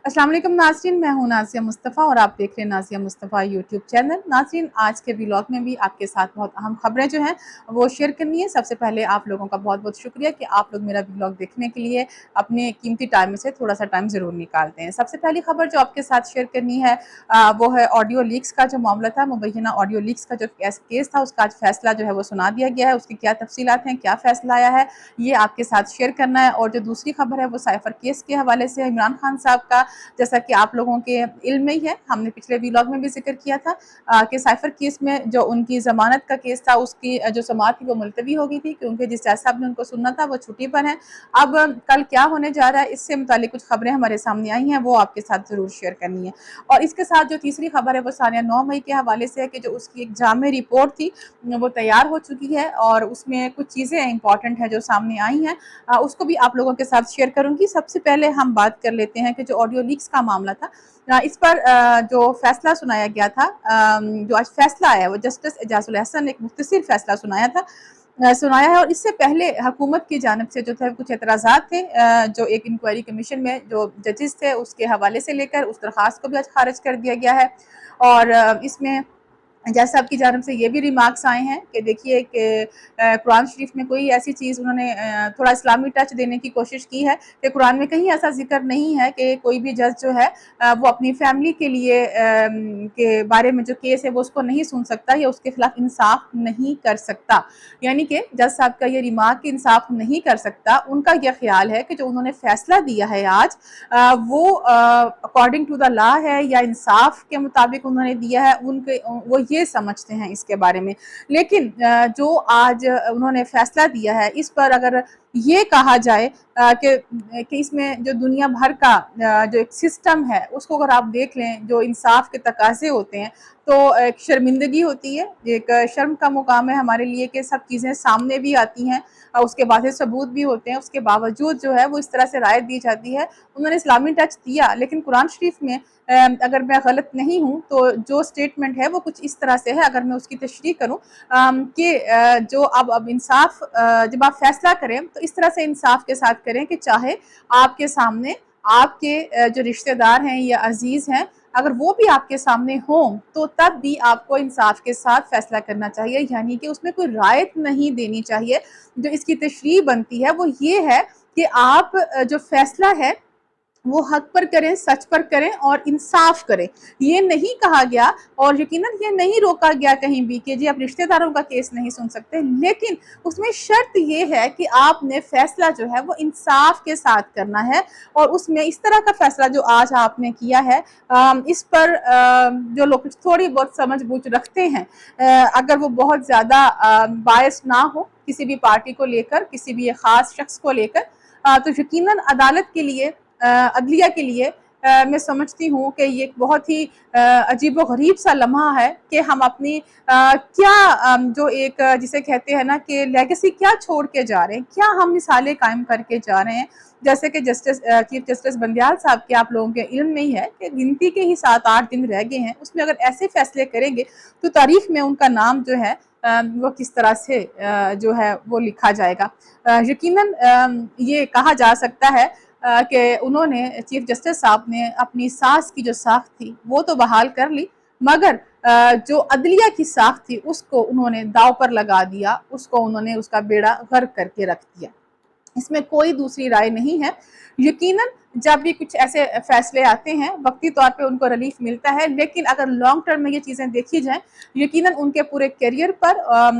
अस्सलाम वालेकुम नाज़रीन, मैं हूँ नाज़िया मुस्तफ़ा और आप देख रहे हैं नाज़िया मुस्तफ़ा यूट्यूब चैनल। नाज़रीन, आज के व्लॉग में भी आपके साथ बहुत अहम खबरें जो हैं वो शेयर करनी है। सबसे पहले आप लोगों का बहुत-बहुत शुक्रिया कि आप लोग मेरा व्लॉग देखने के लिए अपने कीमती टाइम में से थोड़ा-सा टाइम ज़रूर निकालते हैं। सबसे पहली खबर जो आपके साथ शेयर करनी है वो है ऑडियो लीक्स का जो मामला था, मुबैना ऑडियो लीक्स का जो केस था उसका आज फैसला जो है वो सुना दिया गया है। उसकी क्या तफ़सीलात हैं, क्या फ़ैसला आया है, ये आपके साथ शेयर करना है। और जो दूसरी खबर है वो साइफ़र केस के हवाले से है। इमरान खान साहब का, जैसा कि आप लोगों के इल्म में ही है, हमने पिछले व्लॉग में भी जिक्र किया था कि साइफर केस में जो उनकी ज़मानत का केस था उसकी जो समाअत थी वो मुलतवी हो गई थी क्योंकि जिस जज साहब ने उनको सुनना था वो छुट्टी पर हैं। अब कल क्या होने जा रहा है, इससे मुतालिक कुछ खबरें हमारे सामने आई हैं, वो आपके साथ ज़रूर शेयर करनी है। और इसके साथ जो तीसरी खबर है वो सानिया 9 मई के हवाले से है कि जो उसकी एक जामे रिपोर्ट थी वो तैयार हो चुकी है और उसमें कुछ चीज़ें इंपॉर्टेंट हैं जो सामने आई हैं, उसको भी आप लोगों के साथ शेयर करूंगी। सबसे पहले हम बात कर लेते हैं कि जो ऑडियो लीक्स का मामला था, इस पर जो फैसला सुनाया गया था, जो आज फैसला आया वो जस्टिस एजाजुल हसन ने एक मुख्तसर फैसला सुनाया है। और इससे पहले हुकूमत की जानिब से जो थे कुछ एतराज़ात थे, जो एक इंक्वायरी कमीशन में जो जजेस थे उसके हवाले से लेकर उस दरख्वास्त को भी आज खारिज कर दिया गया है। और इसमें जज साहब की जानिब से ये भी रिमार्क्स आए हैं कि देखिए कि कुरान शरीफ में कोई ऐसी चीज़ उन्होंने थोड़ा इस्लामी टच देने की कोशिश की है कि कुरान में कहीं ऐसा जिक्र नहीं है कि कोई भी जज जो है वो अपनी फैमिली के लिए के बारे में जो केस है वो उसको नहीं सुन सकता या उसके खिलाफ इंसाफ नहीं कर सकता। यानी कि जज साहब का ये रिमार्क कि इंसाफ नहीं कर सकता, उनका यह ख्याल है कि जो उन्होंने फैसला दिया है आज वो अकॉर्डिंग टू द लॉ है या इंसाफ के मुताबिक उन्होंने दिया है, उनके वो ये समझते हैं इसके बारे में। लेकिन जो आज उन्होंने फैसला दिया है इस पर अगर ये कहा जाए कि इसमें जो दुनिया भर का जो एक सिस्टम है उसको अगर आप देख लें, जो इंसाफ के तकाजे होते हैं तो एक शर्मिंदगी होती है, एक शर्म का मुकाम है हमारे लिए कि सब चीज़ें सामने भी आती हैं और उसके बाद सबूत भी होते हैं, उसके बावजूद जो है वो इस तरह से राय दी जाती है। उन्होंने इस्लामी टच दिया, लेकिन कुरान शरीफ में अगर मैं गलत नहीं हूँ तो जो स्टेटमेंट है वो कुछ इस तरह से है, अगर मैं उसकी तशरीह करूँ कि जो अब इंसाफ जब आप फैसला करें तो इस तरह से इंसाफ के साथ करें कि चाहे आपके सामने आपके जो रिश्तेदार हैं या अजीज़ हैं, अगर वो भी आपके सामने हों तो तब भी आपको इंसाफ के साथ फैसला करना चाहिए, यानी कि उसमें कोई रायत नहीं देनी चाहिए। जो इसकी तशरीह बनती है वो ये है कि आप जो फैसला है वो हक पर करें, सच पर करें और इंसाफ करें। ये नहीं कहा गया और यकीनन ये नहीं रोका गया कहीं भी कि जी आप रिश्तेदारों का केस नहीं सुन सकते, लेकिन उसमें शर्त ये है कि आपने फैसला जो है वो इंसाफ के साथ करना है। और उसमें इस तरह का फैसला जो आज आपने किया है, इस पर जो लोग थोड़ी बहुत समझ बूझ रखते हैं, अगर वो बहुत ज़्यादा बायस ना हो किसी भी पार्टी को लेकर, किसी भी ख़ास शख्स को लेकर, तो यकीनन अदालत के लिए, अदलिया के लिए, मैं समझती हूँ कि ये एक बहुत ही अजीबो-गरीब सा लम्हा है कि हम अपनी क्या जो एक जिसे कहते हैं ना कि लेगेसी क्या छोड़ के जा रहे हैं, क्या हम मिसालें कायम करके जा रहे हैं। जैसे कि चीफ जस्टिस बंदियाल साहब के आप लोगों के इल्म में ही है कि गिनती के ही 7-8 दिन रह गए हैं, उसमें अगर ऐसे फैसले करेंगे तो तारीख में उनका नाम जो है वो किस तरह से जो है वो लिखा जाएगा। यकीनन ये कहा जा सकता है कि उन्होंने, चीफ जस्टिस साहब ने अपनी साख की जो साख थी वो तो बहाल कर ली, मगर जो अदलिया की साख थी उसको उन्होंने दाव पर लगा दिया, उसको उन्होंने उसका बेड़ा गर्क करके रख दिया। इसमें कोई दूसरी राय नहीं है। यकीनन जब भी कुछ ऐसे फैसले आते हैं वक्ती तौर पे उनको रिलीफ मिलता है, लेकिन अगर लॉन्ग टर्म में ये चीज़ें देखी जाएं, यकीनन उनके पूरे करियर पर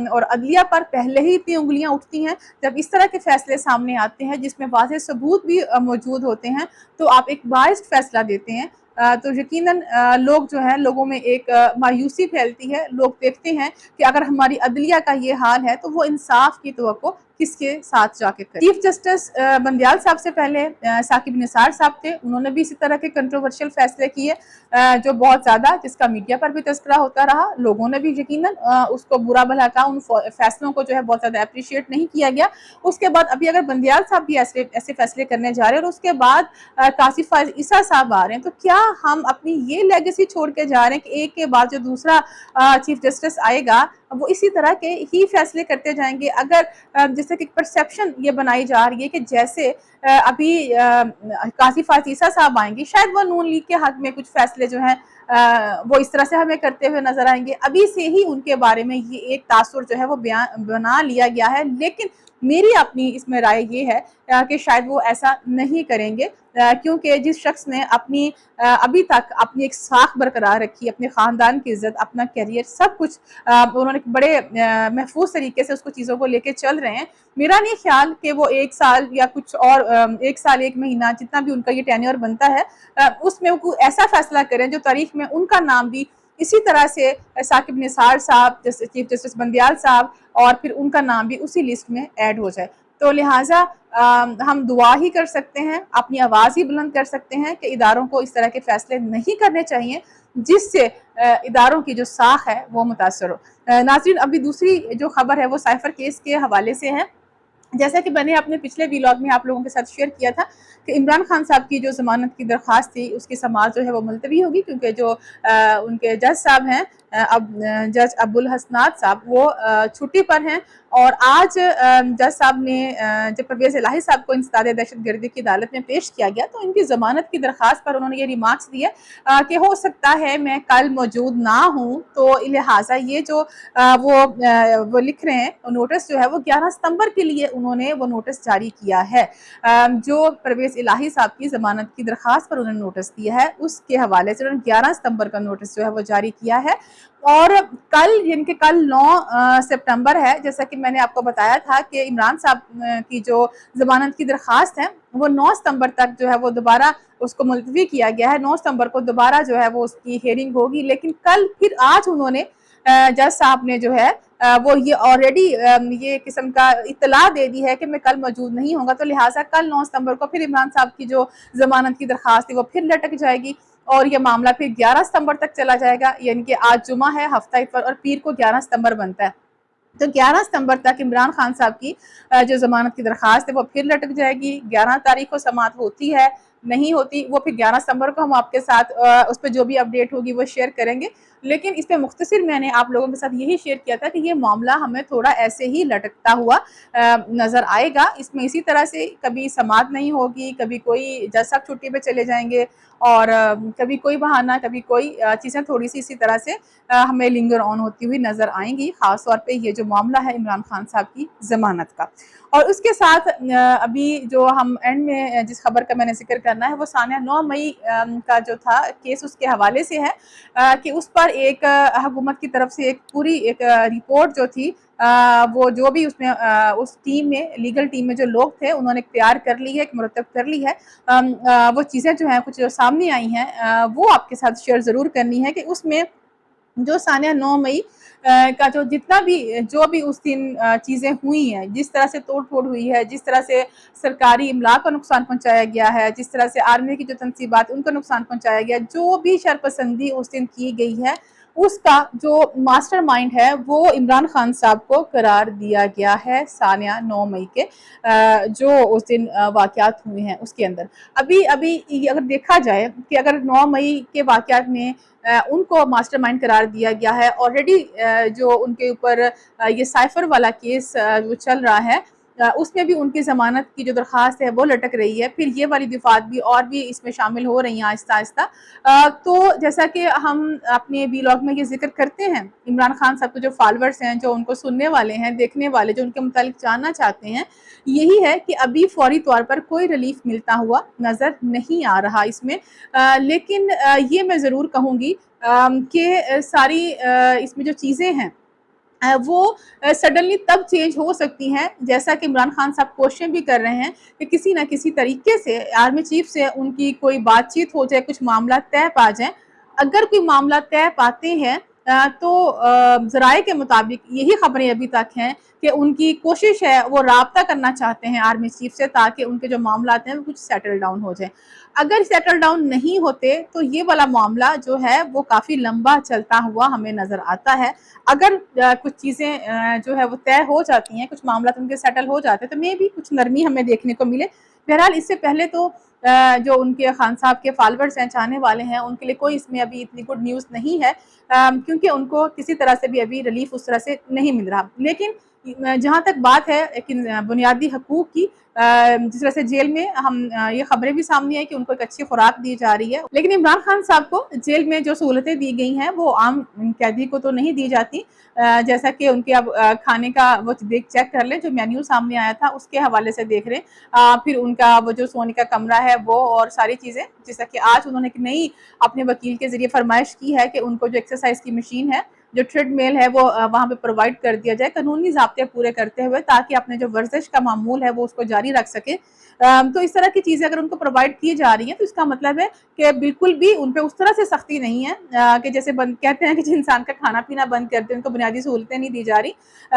और अदलिया पर पहले ही इतनी उंगलियां उठती हैं। जब इस तरह के फैसले सामने आते हैं जिसमें वाज़ेह सबूत भी मौजूद होते हैं, तो आप एक बाइस्ड फैसला देते हैं, तो यकीनन लोग जो है, लोगों में एक मायूसी फैलती है। लोग देखते हैं कि अगर हमारी अदलिया का ये हाल है तो वो इंसाफ की तवक्को किसके साथ जाके करें। चीफ जस्टिस बंदियाल साहब से पहले साकिब निसार साहब थे, उन्होंने भी इसी तरह के कंट्रोवर्शियल फैसले किए, जो बहुत ज़्यादा, जिसका मीडिया पर भी तस्करा होता रहा, लोगों ने भी यकीनन उसको बुरा भला कहा, उन फैसलों को जो है बहुत ज़्यादा अप्रिशिएट नहीं किया गया। उसके बाद अभी अगर बंदियाल साहब भी ऐसे ऐसे फैसले करने जा रहे हैं और उसके बाद कासिफ ईसा साहब आ रहे हैं, तो क्या हम अपनी ये लेगेसी छोड़ के जा रहे हैं कि एक के बाद जो दूसरा चीफ जस्टिस आएगा वो इसी तरह के ही फैसले करते जाएंगे। अगर जैसे कि परसेप्शन ये बनाई जा रही है कि जैसे अभी कासिफ आतीसा साहब आएंगी, शायद वो नून लीग के हक में कुछ फैसले जो हैं वो इस तरह से हमें करते हुए नजर आएंगे। अभी से ही उनके बारे में ये एक तासुर जो है वो बयान बना लिया गया है, लेकिन मेरी अपनी इसमें राय ये है कि शायद वो ऐसा नहीं करेंगे, क्योंकि जिस शख्स ने अपनी अभी तक अपनी एक साख बरकरार रखी, अपने ख़ानदान की इज़्ज़त, अपना करियर, सब कुछ उन्होंने बड़े महफूज तरीके से उसको चीज़ों को लेके चल रहे हैं। मेरा नहीं ख्याल कि वो 1 साल या कुछ और 1 साल 1 महीना जितना भी उनका ये टेन्योर बनता है उसमें वो ऐसा फैसला करें जो तारीख में उनका नाम भी इसी तरह से साकिब निसार साहब, जैसे चीफ जस्टिस बंदियाल साहब, और फिर उनका नाम भी उसी लिस्ट में ऐड हो जाए। तो लिहाजा हम दुआ ही कर सकते हैं, अपनी आवाज़ ही बुलंद कर सकते हैं कि इदारों को इस तरह के फैसले नहीं करने चाहिए जिससे इदारों की जो साख है वो मुतासर हो। नाज़रीन, अभी दूसरी जो खबर है वो साइफर केस के हवाले से है। जैसा कि मैंने अपने पिछले व्लॉग में आप लोगों के साथ शेयर किया था कि इमरान खान साहब की जो ज़मानत की दरख्वास्त थी उसकी समाअत जो है वो मुलतवी होगी, क्योंकि जो उनके जज साहब हैं अब जज अब्दुल हसनात साहब वो छुट्टी पर हैं, और आज जज साहब ने जब परवेज़ इलाही साहब को इंसदाद दहशतगर्दी की अदालत में पेश किया गया तो इनकी ज़मानत की दरख्वास्त पर उन्होंने ये रिमार्क्स दिए कि हो सकता है मैं कल मौजूद ना हूँ, तो लिहाजा ये जो वो लिख रहे हैं नोटिस जो है वो 11 सितंबर के लिए उन्होंने वो नोटिस जारी किया है। जो परवेज़ इलाही साहब की ज़मानत की दरख्वास्त पर उन्होंने नोटिस दिया है उसके हवाले से उन्होंने 11 सितंबर का नोटिस जो है वो जारी किया है। और कल यानी कि कल 9 सितंबर है, जैसा कि मैंने आपको बताया था कि इमरान साहब की जो ज़मानत की दरख्वास्त है वो 9 सितंबर तक जो है वो दोबारा उसको मुलतवी किया गया है। 9 सितंबर को दोबारा जो है वो उसकी हियरिंग होगी, लेकिन कल फिर आज उन्होंने जज साहब ने जो है वो ये ऑलरेडी ये किस्म का इत्तला दे दी है कि मैं कल मौजूद नहीं होगा, तो लिहाजा कल 9 सितंबर को फिर इमरान साहब की जो ज़मानत की दरख्वास्त थी वो फिर लटक जाएगी और ये मामला फिर 11 सितंबर तक चला जाएगा। यानी कि आज जुमा है, हफ्ता इतवार और पीर को 11 सितंबर बनता है, तो 11 सितंबर तक इमरान खान साहब की जो ज़मानत की दरख्वास्त है वो फिर लटक जाएगी। 11 तारीख को समाअत होती है, नहीं होती वो फिर 11 सितंबर को हम आपके साथ उस पर जो भी अपडेट होगी वो शेयर करेंगे। लेकिन इस पे मुख्तसर मैंने आप लोगों के साथ यही शेयर किया था कि ये मामला हमें थोड़ा ऐसे ही लटकता हुआ नज़र आएगा। इसमें इसी तरह से कभी समाअत नहीं होगी, कभी कोई जज साहब छुट्टी पे चले जाएंगे और कभी कोई बहाना, कभी कोई चीज़ें थोड़ी सी इसी तरह से हमें लिंगर ऑन होती हुई नज़र आएंगी, ख़ास तौर पे ये जो मामला है इमरान खान साहब की ज़मानत का। और उसके साथ अभी जो हम एंड में जिस खबर का मैंने जिक्र करना है वो सानिया 9 मई का जो था केस उसके हवाले से है कि उस पर एक हुकूमत की तरफ से एक पूरी एक रिपोर्ट जो थी वो जो भी उसमें उस टीम में लीगल टीम में जो लोग थे उन्होंने तैयार कर ली है, एक मुरतब कर ली है। वो चीज़ें जो हैं कुछ जो सामने आई हैं वो आपके साथ शेयर ज़रूर करनी है कि उसमें जो सानिया 9 मई का जो जितना भी जो भी उस दिन चीज़ें हुई हैं, जिस तरह से तोड़ फोड़ हुई है, जिस तरह से सरकारी इमला को नुकसान पहुंचाया गया है, जिस तरह से आर्मी की जो तनसीबात उनको नुकसान पहुंचाया गया, जो भी शरपसंदी उस दिन की गई है उसका जो मास्टरमाइंड है वो इमरान खान साहब को करार दिया गया है सानिया 9 मई के जो उस दिन वाक़यात हुए हैं उसके अंदर। अभी अभी अगर देखा जाए कि अगर 9 मई के वाक़यात में उनको मास्टरमाइंड करार दिया गया है, ऑलरेडी जो उनके ऊपर ये साइफर वाला केस जो चल रहा है उसमें भी उनकी ज़मानत की जो दरख्वास्त है वो लटक रही है, फिर ये वाली दफ़ात भी और भी इसमें शामिल हो रही हैं आहिस्ता आहिस्ता। तो जैसा कि हम अपने व्लॉग में ये जिक्र करते हैं, इमरान खान साहब के जो फॉलोअर्स हैं, जो उनको सुनने वाले हैं, देखने वाले, जो उनके मुतालिक जानना चाहते हैं, यही है कि अभी फौरी तौर पर कोई रिलीफ मिलता हुआ नज़र नहीं आ रहा इसमें। लेकिन ये मैं ज़रूर कहूँगी कि सारी इसमें जो चीज़ें हैं वो सडनली तब चेंज हो सकती हैं जैसा कि इमरान खान साहब कोशिश भी कर रहे हैं कि किसी न किसी तरीके से आर्मी चीफ से उनकी कोई बातचीत हो जाए, कुछ मामला तय पा जाए। अगर कोई मामला तय पाते हैं तो ज़राए के मुताबिक यही खबरें अभी तक हैं कि उनकी कोशिश है वो राब्ता करना चाहते हैं आर्मी चीफ से ताकि उनके जो मामला हैं वो कुछ सेटल डाउन हो जाए। अगर सेटल डाउन नहीं होते तो ये वाला मामला जो है वो काफ़ी लंबा चलता हुआ हमें नज़र आता है। अगर कुछ चीज़ें जो है वो तय हो जाती हैं, कुछ मामला उनके सेटल हो जाते हैं तो मे भी कुछ नरमी हमें देखने को मिले। बहरहाल इससे पहले तो जो उनके खान साहब के फॉलोअर्स हैं, चाहने वाले हैं, उनके लिए कोई इसमें अभी इतनी गुड न्यूज़ नहीं है क्योंकि उनको किसी तरह से भी अभी रिलीफ उस तरह से नहीं मिल रहा। लेकिन जहाँ तक बात है कि बुनियादी हकूक़ की, जिस तरह से जेल में हम ये खबरें भी सामने आई कि उनको एक अच्छी खुराक दी जा रही है, लेकिन इमरान खान साहब को जेल में जो सहूलतें दी गई हैं वो आम कैदी को तो नहीं दी जाती। जैसा कि उनके अब खाने का वो देख चेक कर लें, जो मेन्यू सामने आया था उसके हवाले से देख लें। फिर उनका वो जो सोने का कमरा है वो और सारी चीज़ें, जैसा कि आज उन्होंने एक नई अपने वकील के ज़रिए फरमाइश की है कि उनको जो एक्सरसाइज की मशीन है, जो ट्रेडमिल है, वो वहाँ पे प्रोवाइड कर दिया जाए कानूनी ज़ाब्ते पूरे करते हुए, ताकि अपने जो वर्जिश का मामूल है वो उसको जारी रख सके। तो इस तरह की चीज़ें अगर उनको प्रोवाइड की जा रही हैं तो इसका मतलब है कि बिल्कुल भी उन पे उस तरह से सख्ती नहीं है कि जैसे कहते हैं कि जो इंसान का खाना पीना बंद कर दे, उनको बुनियादी सहूलतें नहीं दी जा रही।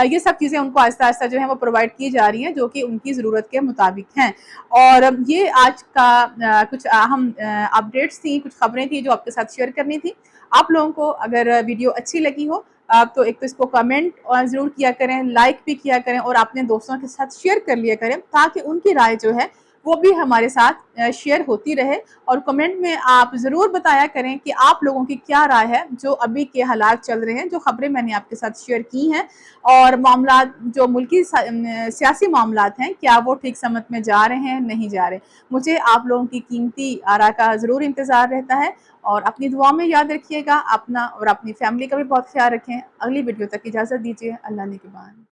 ये सब चीज़ें उनको आहिस्ता आहिस्ता जो है वो प्रोवाइड की जा रही हैं, जो कि उनकी ज़रूरत के मुताबिक हैं। और ये आज का कुछ अहम अपडेट्स थी, कुछ खबरें थी जो आपके साथ शेयर करनी थी। आप लोगों को अगर वीडियो अच्छी लगी हो, आप तो एक तो इसको कमेंट ज़रूर किया करें, लाइक भी किया करें और अपने दोस्तों के साथ शेयर कर लिया करें, ताकि उनकी राय जो है वो भी हमारे साथ शेयर होती रहे। और कमेंट में आप ज़रूर बताया करें कि आप लोगों की क्या राय है जो अभी के हालात चल रहे हैं, जो खबरें मैंने आपके साथ शेयर की हैं, और मामलात जो मुल्की सियासी मामलात हैं, क्या वो ठीक समत में जा रहे हैं, नहीं जा रहे। मुझे आप लोगों की कीमती आरा का ज़रूर इंतज़ार रहता है, और अपनी दुआ में याद रखिएगा। अपना और अपनी फैमिली का भी बहुत ख्याल रखें। अगली वीडियो तक इजाज़त दीजिए। अल्लाह ने के बाद।